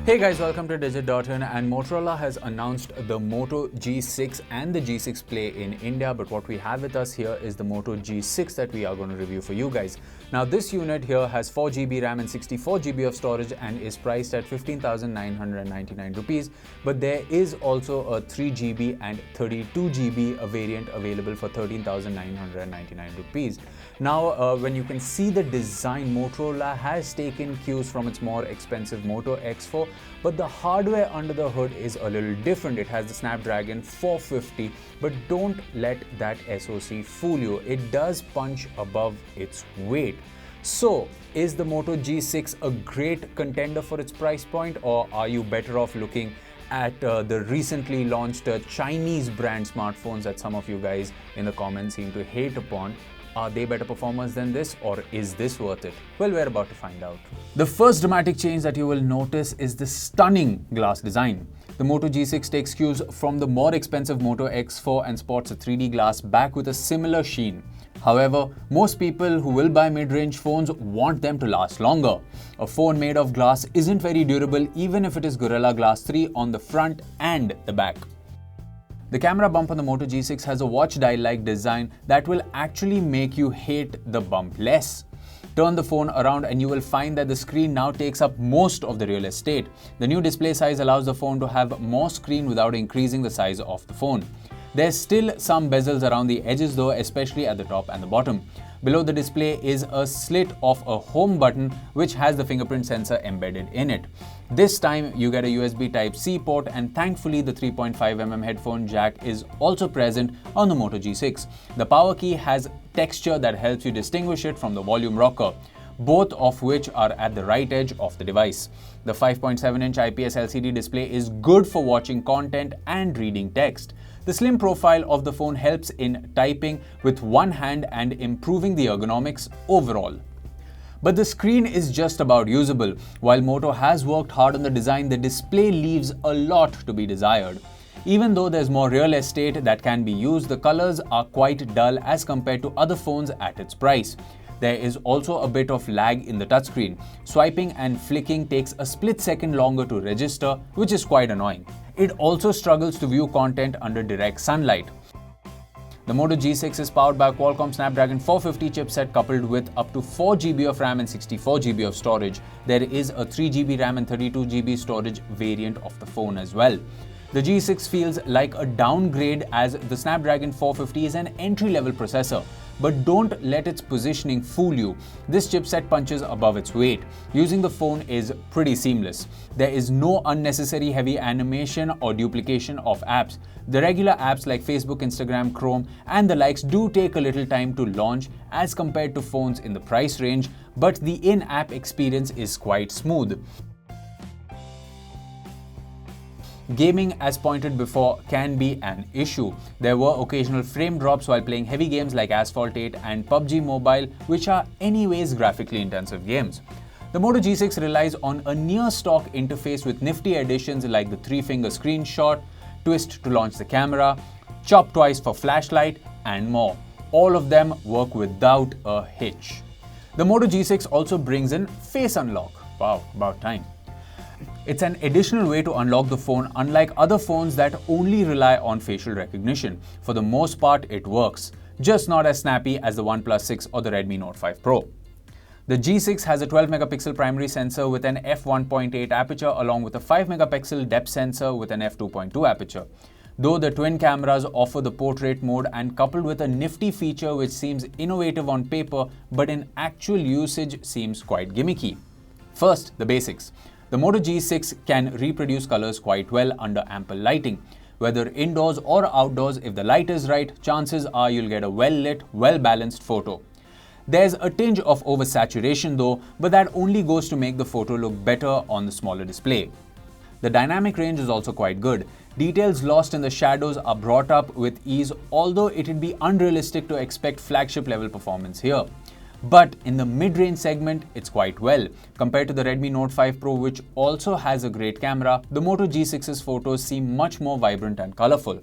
Hey guys, welcome to Digit.in, and Motorola has announced the Moto G6 and the G6 Play in India, but what we have with us here is the Moto G6 that we are going to review for you guys. Now this unit here has 4GB RAM and 64GB of storage and is priced at 15,999 rupees, but there is also a 3GB and 32GB variant available for 13,999 rupees. Now when you can see the design, Motorola has taken cues from its more expensive Moto X4, but the hardware under the hood is a little different. It has the Snapdragon 450, but don't let that SoC fool you. It does punch above its weight. So, is the Moto G6 a great contender for its price point, or are you better off looking at the recently launched Chinese brand smartphones that some of you guys in the comments seem to hate upon? Are they better performers than this, or is this worth it? Well, we're about to find out. The first dramatic change that you will notice is the stunning glass design. The Moto G6 takes cues from the more expensive Moto X4 and sports a 3D glass back with a similar sheen. However, most people who will buy mid-range phones want them to last longer. A phone made of glass isn't very durable even if it is Gorilla Glass 3 on the front and the back. The camera bump on the Moto G6 has a watch dial-like design that will actually make you hate the bump less. Turn the phone around and you will find that the screen now takes up most of the real estate. The new display size allows the phone to have more screen without increasing the size of the phone. There's still some bezels around the edges though, especially at the top and the bottom. Below the display is a slit of a home button which has the fingerprint sensor embedded in it. This time you get a USB Type-C port, and thankfully the 3.5mm headphone jack is also present on the Moto G6. The power key has texture that helps you distinguish it from the volume rocker, both of which are at the right edge of the device. The 5.7-inch IPS LCD display is good for watching content and reading text. The slim profile of the phone helps in typing with one hand and improving the ergonomics overall. But the screen is just about usable. While Moto has worked hard on the design, the display leaves a lot to be desired. Even though there's more real estate that can be used, the colors are quite dull as compared to other phones at its price. There is also a bit of lag in the touchscreen. Swiping and flicking takes a split second longer to register, which is quite annoying. It also struggles to view content under direct sunlight. The Moto G6 is powered by a Qualcomm Snapdragon 450 chipset coupled with up to 4GB of RAM and 64GB of storage. There is a 3GB RAM and 32GB storage variant of the phone as well. The G6 feels like a downgrade as the Snapdragon 450 is an entry-level processor. But don't let its positioning fool you. This chipset punches above its weight. Using the phone is pretty seamless. There is no unnecessary heavy animation or duplication of apps. The regular apps like Facebook, Instagram, Chrome and the likes do take a little time to launch as compared to phones in the price range, but the in-app experience is quite smooth. Gaming, as pointed before, can be an issue. There were occasional frame drops while playing heavy games like Asphalt 8 and PUBG Mobile, which are anyways graphically intensive games. The Moto G6 relies on a near-stock interface with nifty additions like the 3-finger screenshot, twist to launch the camera, chop twice for flashlight, and more. All of them work without a hitch. The Moto G6 also brings in Face Unlock. Wow, about time. It's an additional way to unlock the phone, unlike other phones that only rely on facial recognition. For the most part, it works, just not as snappy as the OnePlus 6 or the Redmi Note 5 Pro. The G6 has a 12-megapixel primary sensor with an f1.8 aperture along with a 5-megapixel depth sensor with an f2.2 aperture. Though the twin cameras offer the portrait mode and coupled with a nifty feature which seems innovative on paper but in actual usage seems quite gimmicky. First, the basics. The Moto G6 can reproduce colors quite well under ample lighting. Whether indoors or outdoors, if the light is right, chances are you'll get a well-lit, well-balanced photo. There's a tinge of oversaturation though, but that only goes to make the photo look better on the smaller display. The dynamic range is also quite good. Details lost in the shadows are brought up with ease, although it'd be unrealistic to expect flagship level performance here. But in the mid-range segment, it's quite well. Compared to the Redmi Note 5 Pro, which also has a great camera, the Moto G6's photos seem much more vibrant and colorful.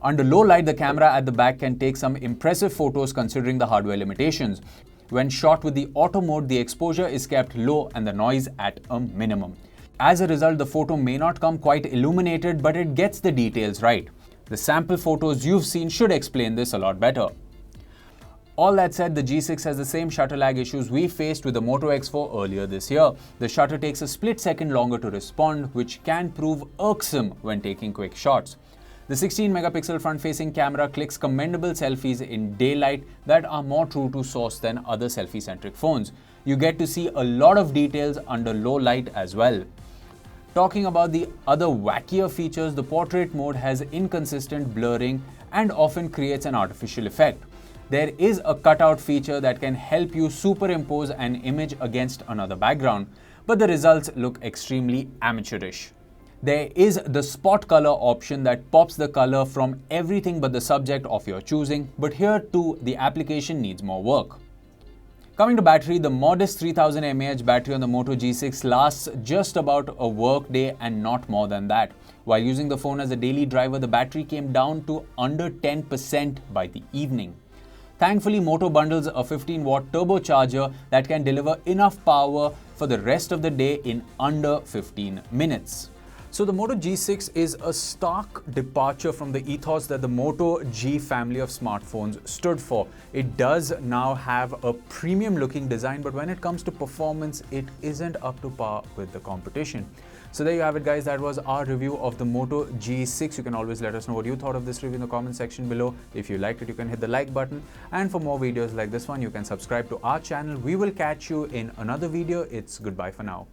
Under low light, the camera at the back can take some impressive photos considering the hardware limitations. When shot with the auto mode, the exposure is kept low and the noise at a minimum. As a result, the photo may not come quite illuminated, but it gets the details right. The sample photos you've seen should explain this a lot better. All that said, the G6 has the same shutter lag issues we faced with the Moto X4 earlier this year. The shutter takes a split second longer to respond, which can prove irksome when taking quick shots. The 16 megapixel front-facing camera clicks commendable selfies in daylight that are more true to source than other selfie-centric phones. You get to see a lot of details under low light as well. Talking about the other wackier features, the portrait mode has inconsistent blurring and often creates an artificial effect. There is a cutout feature that can help you superimpose an image against another background, but the results look extremely amateurish. There is the spot color option that pops the color from everything but the subject of your choosing, but here too the application needs more work. Coming to battery, the modest 3000 mAh battery on the Moto G6 lasts just about a work day and not more than that. While using the phone as a daily driver, the battery came down to under 10% by the evening. Thankfully, Moto bundles a 15-watt turbocharger that can deliver enough power for the rest of the day in under 15 minutes. So the Moto G6 is a stark departure from the ethos that the Moto G family of smartphones stood for. It does now have a premium looking design, but when it comes to performance, it isn't up to par with the competition. So there you have it, guys. That was our review of the Moto G6. You can always let us know what you thought of this review in the comment section below. If you liked it, you can hit the like button. And for more videos like this one, you can subscribe to our channel. We will catch you in another video. It's goodbye for now.